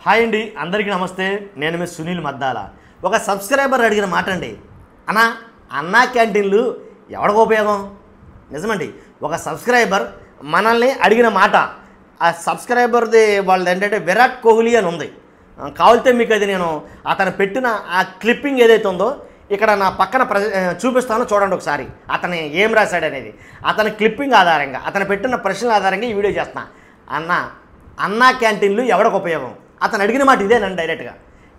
Hi అండి, అందరికీ నమస్తే. నేను మీ సునీల్ మద్దాల. ఒక సబ్స్క్రైబర్ అడిగిన మాట అండి, అన్నా క్యాంటీన్లు ఎవరికి ఉపయోగం? నిజమండి, ఒక సబ్స్క్రైబర్ మనల్ని అడిగిన మాట. ఆ సబ్స్క్రైబర్ది వాళ్ళది ఏంటంటే విరాట్ కోహ్లీ అని ఉంది. కావాలితే మీకు అది నేను అతను పెట్టిన ఆ క్లిప్పింగ్ ఏదైతే ఉందో ఇక్కడ నా పక్కన చూపిస్తాను, చూడండి ఒకసారి. అతను ఏం రాశాడు అనేది అతని క్లిప్పింగ్ ఆధారంగా, అతను పెట్టిన ప్రశ్నల ఆధారంగా ఈ వీడియో చేస్తున్నా. అన్నా క్యాంటీన్లు ఎవరికి ఉపయోగం? అతను అడిగిన మాట ఇదేనండి డైరెక్ట్గా.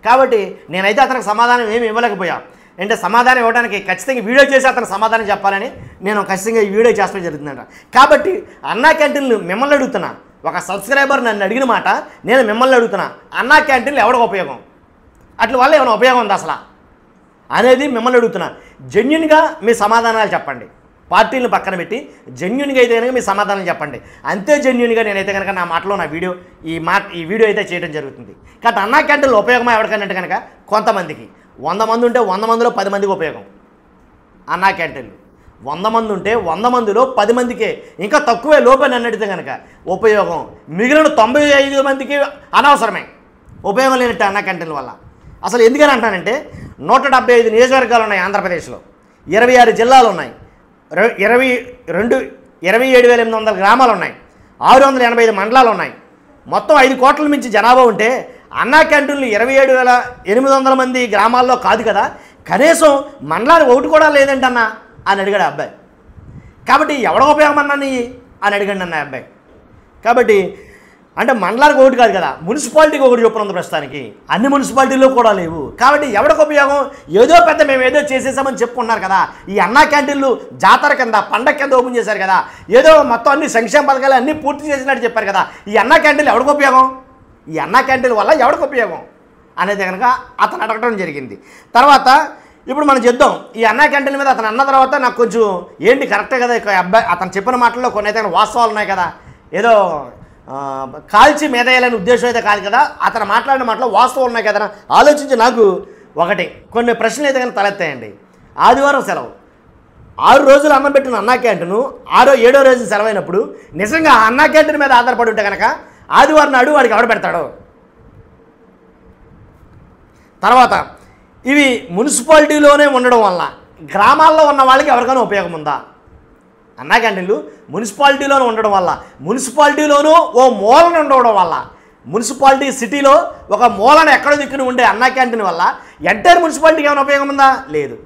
కాబట్టి నేనైతే అతనికి సమాధానం ఏమి ఇవ్వలేకపోయా. అంటే సమాధానం ఇవ్వడానికి ఖచ్చితంగా వీడియో చేసి అతను సమాధానం చెప్పాలని నేను ఖచ్చితంగా ఈ వీడియో చేస్తూ జరుగుతుందంట. కాబట్టి అన్నా క్యాంటీన్లు మిమ్మల్ని అడుగుతున్నా, ఒక సబ్స్క్రైబర్ నన్ను అడిగిన మాట నేను మిమ్మల్ని అడుగుతున్నా, అన్నా క్యాంటీన్లు ఎవరికి ఉపయోగం? అట్ల వల్ల ఏమైనా ఉపయోగం ఉంది అసలు అనేది మిమ్మల్ని అడుగుతున్నా. జెన్యున్గా మీ సమాధానాలు చెప్పండి. పార్టీలను పక్కన పెట్టి జెన్యున్గా అయితే కనుక మీ సమాధానం చెప్పండి. అంతే జెన్యున్గా నేనైతే కనుక నా మాటలో నా వీడియో ఈ వీడియో అయితే చేయడం జరుగుతుంది. కాబట్టి అన్నా క్యాంటీన్లు ఉపయోగమా ఎవరికైనా కనుక కొంతమందికి 100 మంది ఉంటే 100 మందిలో 10 మందికి ఉపయోగం. అన్నా క్యాంటీన్లు 100 మంది ఉంటే 100 మందిలో 10 మందికే, ఇంకా తక్కువే లోపే నన్ను అడిగితే కనుక ఉపయోగం. మిగిలిన 95 మందికి అనవసరమే, ఉపయోగం లేనట్టు అన్నా క్యాంటీన్ల వల్ల. అసలు ఎందుకని అంటానంటే 175 నియోజకవర్గాలు ఉన్నాయి ఆంధ్రప్రదేశ్లో, 26 జిల్లాలు ఉన్నాయి, 27,800 గ్రామాలు ఉన్నాయి, 685 మండలాలు ఉన్నాయి, మొత్తం 5 కోట్ల మించి జనాభా ఉంటే అన్నా క్యాంటీన్లు 27,800 మంది గ్రామాల్లో కాదు కదా, కనీసం మండలానికి ఒకటి కూడా లేదంటన్నా అని అడిగాడు ఆ అబ్బాయి. కాబట్టి ఎవరికి ఉపయోగం అన్నాను అని అడిగాడు అన్న అబ్బాయి. కాబట్టి అంటే మండలానికి ఒకటి కాదు కదా, మున్సిపాలిటీకి ఒకటి చొప్పున ప్రస్తుతానికి అన్ని మున్సిపాలిటీల్లో కూడా లేవు. కాబట్టి ఎవరికి ఉపయోగం? ఏదో పెద్ద మేము ఏదో చేసేసామని చెప్పుకున్నారు కదా. ఈ అన్నా క్యాంటీన్లు జాతర కింద పండగ కింద ఓపెన్ చేశారు కదా, ఏదో మొత్తం అన్ని సంక్షేమ పథకాలు అన్నీ పూర్తి చేసినట్టు చెప్పారు కదా. ఈ అన్నా క్యాంటీన్లు ఎవరికి ఉపయోగం? ఈ అన్నా క్యాంటీన్ల వల్ల ఎవరికి ఉపయోగం అనేది కనుక అతను అడగడం జరిగింది. తర్వాత ఇప్పుడు మనం చెప్దాం ఈ అన్నా క్యాంటీన్ మీద. అతను అన్న తర్వాత నాకు కొంచెం ఏంటి కరెక్టే కదా, అబ్బాయి అతను చెప్పిన మాటల్లో కొన్ని అయితే వాస్తవాలు ఉన్నాయి కదా, ఏదో కాల్చి మేదేయాలని ఉద్దేశం అయితే కాదు కదా, అతను మాట్లాడిన మాటలో వాస్తవాలు ఉన్నాయి కదా ఆలోచించి నాకు కొన్ని ప్రశ్నలు అయితే కానీ తలెత్తాయండి. ఆదివారం సెలవు, 6 రోజులు అన్నం పెట్టిన అన్నా క్యాంటీను 6వ 7వ రోజు సెలవైనప్పుడు నిజంగా ఆ అన్నా క్యాంటీన్ మీద ఆధారపడి ఉంటే కనుక ఆదివారం నాడు వాడికి ఎవడ పెడతాడు? తర్వాత ఇవి మున్సిపాలిటీలోనే ఉండడం వల్ల గ్రామాల్లో ఉన్న వాళ్ళకి ఎవరికైనా ఉపయోగం ఉందా? అన్నా క్యాంటీన్లు మున్సిపాలిటీలోనే ఉండడం వల్ల, మున్సిపాలిటీలోనూ ఓ మూలన ఉండడం వల్ల, మున్సిపాలిటీ సిటీలో ఒక మూలన ఎక్కడో దిక్కుని ఉండే అన్నా క్యాంటీన్ వల్ల ఎంటైర్ మున్సిపాలిటీకి ఏమైనా ఉపయోగం ఉందా? లేదు.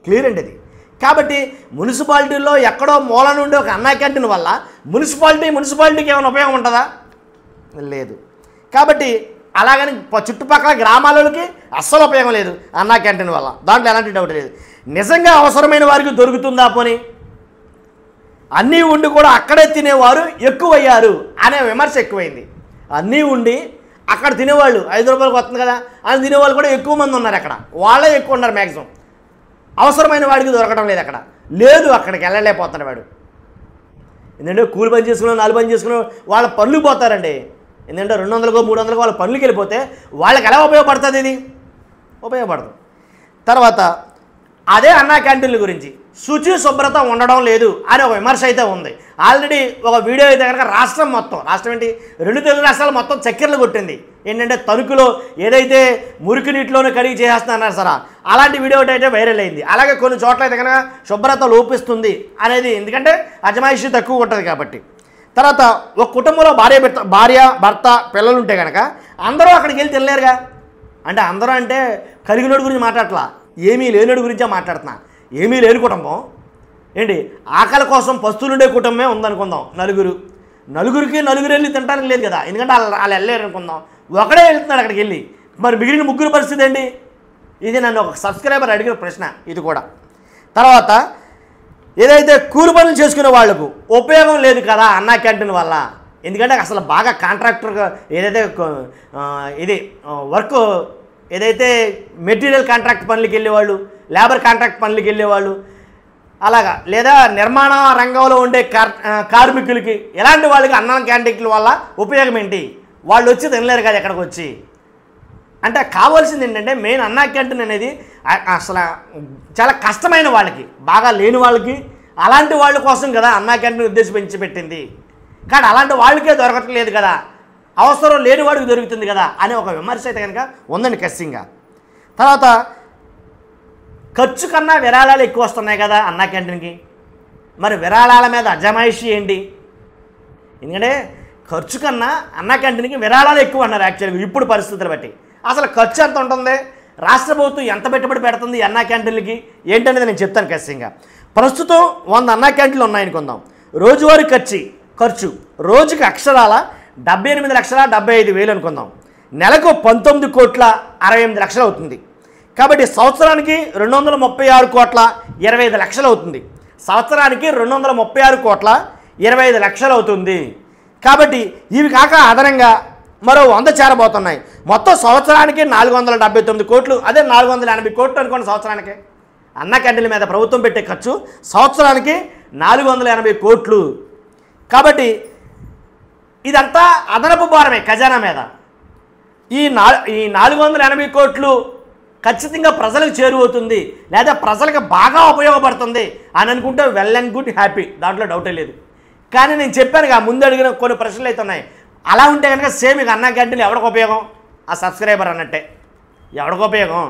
క్లియర్ అండి అది. కాబట్టి మున్సిపాలిటీలో ఎక్కడో మూలన ఉండే ఒక అన్నా క్యాంటీన్ వల్ల మున్సిపాలిటీకి ఏమైనా ఉపయోగం ఉంటుందా? లేదు. కాబట్టి అలాగని చుట్టుపక్కల గ్రామాలకి అస్సలు ఉపయోగం లేదు అన్నా క్యాంటీన్ వల్ల, దాంట్లో ఎలాంటి డౌట్ లేదు. నిజంగా అవసరమైన వారికి దొరుకుతుందా పోని? అన్నీ ఉండి కూడా అక్కడే తినేవారు ఎక్కువయ్యారు అనే విమర్శ ఎక్కువైంది. అన్నీ ఉండి అక్కడ తినేవాళ్ళు 5 రూపాయలకు వస్తుంది కదా అని తినేవాళ్ళు కూడా ఎక్కువ మంది ఉన్నారు. అక్కడ వాళ్ళే ఎక్కువ ఉన్నారు మ్యాక్సిమం. అవసరమైన వాడికి దొరకడం లేదు. అక్కడ లేదు, అక్కడికి వెళ్ళలేకపోతాడు వాడు. ఎందుకంటే కూలి పని చేసుకుని 4 పని చేసుకుని వాళ్ళ పనులు పోతారండి. ఎందుకంటే 200కో 300కో వాళ్ళ పనులకి వెళ్ళిపోతే వాళ్ళకి ఎలా ఉపయోగపడుతుంది? ఇది ఉపయోగపడదు. తర్వాత అదే అన్నా క్యాంటీన్ల గురించి శుచి శుభ్రత ఉండడం లేదు అని ఒక విమర్శ అయితే ఉంది. ఆల్రెడీ ఒక వీడియో అయితే కనుక రాష్ట్రం ఏంటి 2 తెలుగు రాష్ట్రాలు మొత్తం చక్కెరలు కొట్టింది. ఏంటంటే తణుకులో ఏదైతే మురికి నీటిలోనే కడిగి చేస్తున్నారు సరే, అలాంటి వీడియో అయితే వైరల్ అయింది. అలాగే కొన్ని చోట్ల అయితే కనుక శుభ్రత లోపిస్తుంది అనేది, ఎందుకంటే అజమాయిషీ తక్కువ ఉంటుంది కాబట్టి. తర్వాత ఒక కుటుంబంలో భార్య భర్త పిల్లలు ఉంటే కనుక అందరూ అక్కడికి వెళ్ళి తినలేరుగా. అంటే అందరూ అంటే కలిగినోడి గురించి మాట్లాడట్లా, ఏమీ లేనోడి గురించే మాట్లాడుతున్నా. ఏమీ లేని కుటుంబం ఏంటి, ఆకలి కోసం పస్తులుండే కుటుంబమే ఉందనుకుందాం. నలుగురికి వెళ్ళి తినడానికి లేదు కదా, ఎందుకంటే వాళ్ళు వెళ్ళలేరు అనుకుందాం. ఒకడే వెళ్తున్నాడు అక్కడికి వెళ్ళి, మరి మిగిలిన 3 పరిస్థితి ఏంటి? ఇది నన్ను ఒక సబ్స్క్రైబర్ అడిగిన ప్రశ్న ఇది కూడా. తర్వాత ఏదైతే కూలి పనులు చేసుకునే వాళ్లకు ఉపయోగం లేదు కదా అన్నా క్యాంటీన్ వల్ల. ఎందుకంటే అసలు బాగా కాంట్రాక్టర్గా ఏదైతే వర్క్ ఏదైతే మెటీరియల్ కాంట్రాక్ట్ పనులకి వెళ్ళేవాళ్ళు, లేబర్ కాంట్రాక్ట్ పనులకి వెళ్ళేవాళ్ళు, అలాగా లేదా నిర్మాణ రంగంలో ఉండే కార్మికులకి, ఎలాంటి వాళ్ళకి అన్నం క్యాంటీన్ల వల్ల ఉపయోగం ఏంటి? వాళ్ళు వచ్చి తినలేరు కదా ఎక్కడికి వచ్చి. అంటే కావాల్సింది ఏంటంటే మెయిన్ అన్నా క్యాంటీన్ అనేది అసలు చాలా కష్టమైన వాళ్ళకి, బాగా లేని వాళ్ళకి, అలాంటి వాళ్ళ కోసం కదా అన్నా క్యాంటీన్ ఉద్దేశించి పెట్టింది. కానీ అలాంటి వాళ్ళకే దొరకట్లేదు కదా అవసరం లేనివాడికి దొరుకుతుంది కదా అనే ఒక విమర్శ అయితే కనుక ఉందండి ఖచ్చితంగా. తర్వాత ఖర్చు కన్నా విరాళాలు ఎక్కువ వస్తున్నాయి కదా అన్నా క్యాంటీన్కి. మరి విరాళాల మీద అజమాయిషి ఏంటి? ఎందుకంటే ఖర్చు కన్నా అన్నా క్యాంటీన్కి విరాళాలు ఎక్కువ అన్నారు యాక్చువల్గా ఇప్పుడు పరిస్థితులు బట్టి. అసలు ఖర్చు ఎంత ఉంటుంది, రాష్ట్ర ప్రభుత్వం ఎంత పెట్టుబడి పెడుతుంది అన్నా క్యాంటీన్లకి ఏంటనేది నేను చెప్తాను ఖచ్చితంగా. ప్రస్తుతం 100 అన్నా క్యాంటీన్లు ఉన్నాయనుకుందాం. రోజువారీ ఖర్చు రోజుకి అక్షరాల 78,75,000 అనుకుందాం. నెలకు 19,68,00,000 అవుతుంది. కాబట్టి సంవత్సరానికి 236,25,00,000 అవుతుంది. సంవత్సరానికి 236,25,00,000 అవుతుంది. కాబట్టి ఇవి కాక అదనంగా మరో 100 చేరబోతున్నాయి. మొత్తం సంవత్సరానికి 479 కోట్లు, అదే 480 కోట్లు అనుకోండి సంవత్సరానికి. అన్న క్యాంటీన్ల మీద ప్రభుత్వం పెట్టే ఖర్చు సంవత్సరానికి 480 కోట్లు. కాబట్టి ఇదంతా అదనపు భారమే ఖజానా మీద. ఈ 480 కోట్లు ఖచ్చితంగా ప్రజలకు చేరువవుతుంది, లేదా ప్రజలకు బాగా ఉపయోగపడుతుంది అని అనుకుంటే వెల్ అండ్ గుడ్, హ్యాపీ, దాంట్లో డౌటే లేదు. కానీ నేను చెప్పానుగా ముందు అడిగిన కొన్ని ప్రశ్నలు అయితే ఉన్నాయి. అలా ఉంటే కనుక సేమ్ ఇక అన్నా క్యాంటీన్లు ఎవరికి ఉపయోగం? ఆ సబ్స్క్రైబర్ అన్నట్టే, ఎవరికి ఉపయోగం?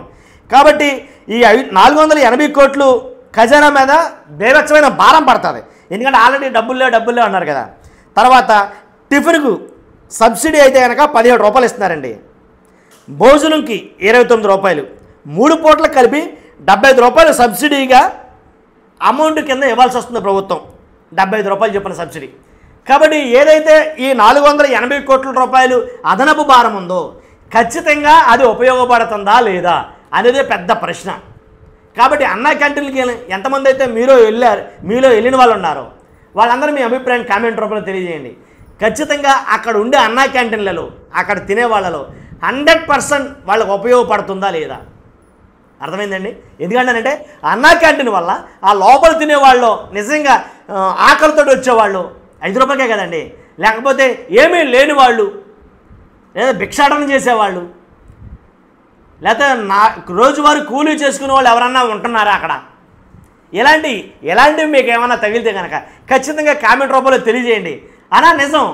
కాబట్టి ఈ 480 కోట్లు ఖజానా మీద బేవచ్చమైన భారం పడుతుంది. ఎందుకంటే ఆల్రెడీ డబ్బులు అన్నారు కదా. తర్వాత టిఫిన్కు సబ్సిడీ అయితే కనుక 17 రూపాయలు ఇస్తున్నారండి. భోజనంకి 29 రూపాయలు, 3 పూటలకు కలిపి 75 రూపాయలు సబ్సిడీగా అమౌంట్ కింద ఇవ్వాల్సి వస్తుంది ప్రభుత్వం. 75 రూపాయలు చెప్పిన సబ్సిడీ. కాబట్టి ఏదైతే ఈ 480 కోట్ల రూపాయలు అదనపు భారం ఉందో ఖచ్చితంగా అది ఉపయోగపడుతుందా లేదా అనేదే పెద్ద ప్రశ్న. కాబట్టి అన్నా క్యాంటీన్లకి ఎంతమంది అయితే మీలో వెళ్ళిన వాళ్ళు ఉన్నారో వాళ్ళందరూ మీ అభిప్రాయం కామెంట్ రూపంలో తెలియజేయండి. ఖచ్చితంగా అక్కడ ఉండే అన్నా క్యాంటీన్లలో అక్కడ తినే వాళ్ళలో 100% వాళ్ళకు ఉపయోగపడుతుందా లేదా? అర్థమైందండి? ఎందుకంటే అన్నా క్యాంటీన్ వల్ల ఆ లోపల తినేవాళ్ళు నిజంగా ఆకలితో వచ్చేవాళ్ళు 5 రూపాయలకే కదండి, లేకపోతే ఏమీ లేని వాళ్ళు, లేదా భిక్షాటన చేసేవాళ్ళు, లేకపోతే రోజువారీ కూలీ చేసుకునే వాళ్ళు ఎవరన్నా ఉంటున్నారా అక్కడ? ఎలాంటివి మీకు ఏమైనా తగిలితే కనుక ఖచ్చితంగా కామెంట్ రూపంలో తెలియజేయండి. అన్నా నిజం,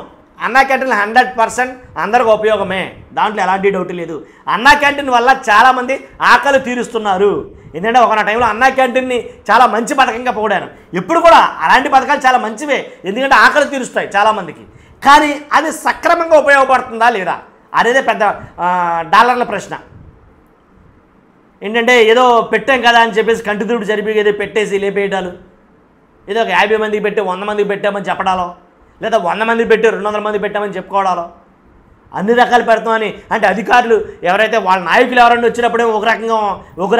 అన్నా క్యాంటీన్ 100% అందరికి ఉపయోగమే, దాంట్లో ఎలాంటి డౌట్ లేదు. అన్నా క్యాంటీన్ వల్ల చాలామంది ఆకలి తీరుస్తున్నారు. ఎందుకంటే ఒక టైంలో అన్నా క్యాంటీన్ని చాలా మంచి పథకంగా పొగిడాను. ఇప్పుడు కూడా అలాంటి పథకాలు చాలా మంచివే, ఎందుకంటే ఆకలి తీరుస్తాయి చాలామందికి. కానీ అది సక్రమంగా ఉపయోగపడుతుందా లేదా అనేదే పెద్ద డాలర్ల ప్రశ్న. ఏంటంటే ఏదో పెట్టాం కదా అని చెప్పేసి కంటి తుడుపు జరిపి ఏదో పెట్టేసి లేపేయడాలు, ఏదో ఒక 50 మందికి పెట్టి 100 మందికి పెట్టామని చెప్పడాలో, లేదా 100 మందికి పెట్టి 200 మంది పెట్టామని చెప్పుకోవడాలో, అన్ని రకాలు పెడతామని. అంటే అధికారులు ఎవరైతే వాళ్ళ నాయకులు ఎవరైనా వచ్చినప్పుడే ఒక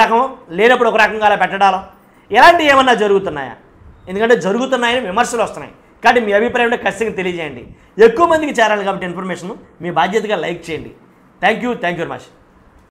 రకం లేనప్పుడు ఒక రకంగా అలా పెట్టడాలో, ఇలాంటివి ఏమన్నా జరుగుతున్నాయా? ఎందుకంటే జరుగుతున్నాయని విమర్శలు వస్తున్నాయి. కాబట్టి మీ అభిప్రాయం ఖచ్చితంగా తెలియజేయండి. ఎక్కువ మందికి చేరాలి కాబట్టి ఇన్ఫర్మేషన్ మీ బాధ్యతగా లైక్ చేయండి. Thank you very much.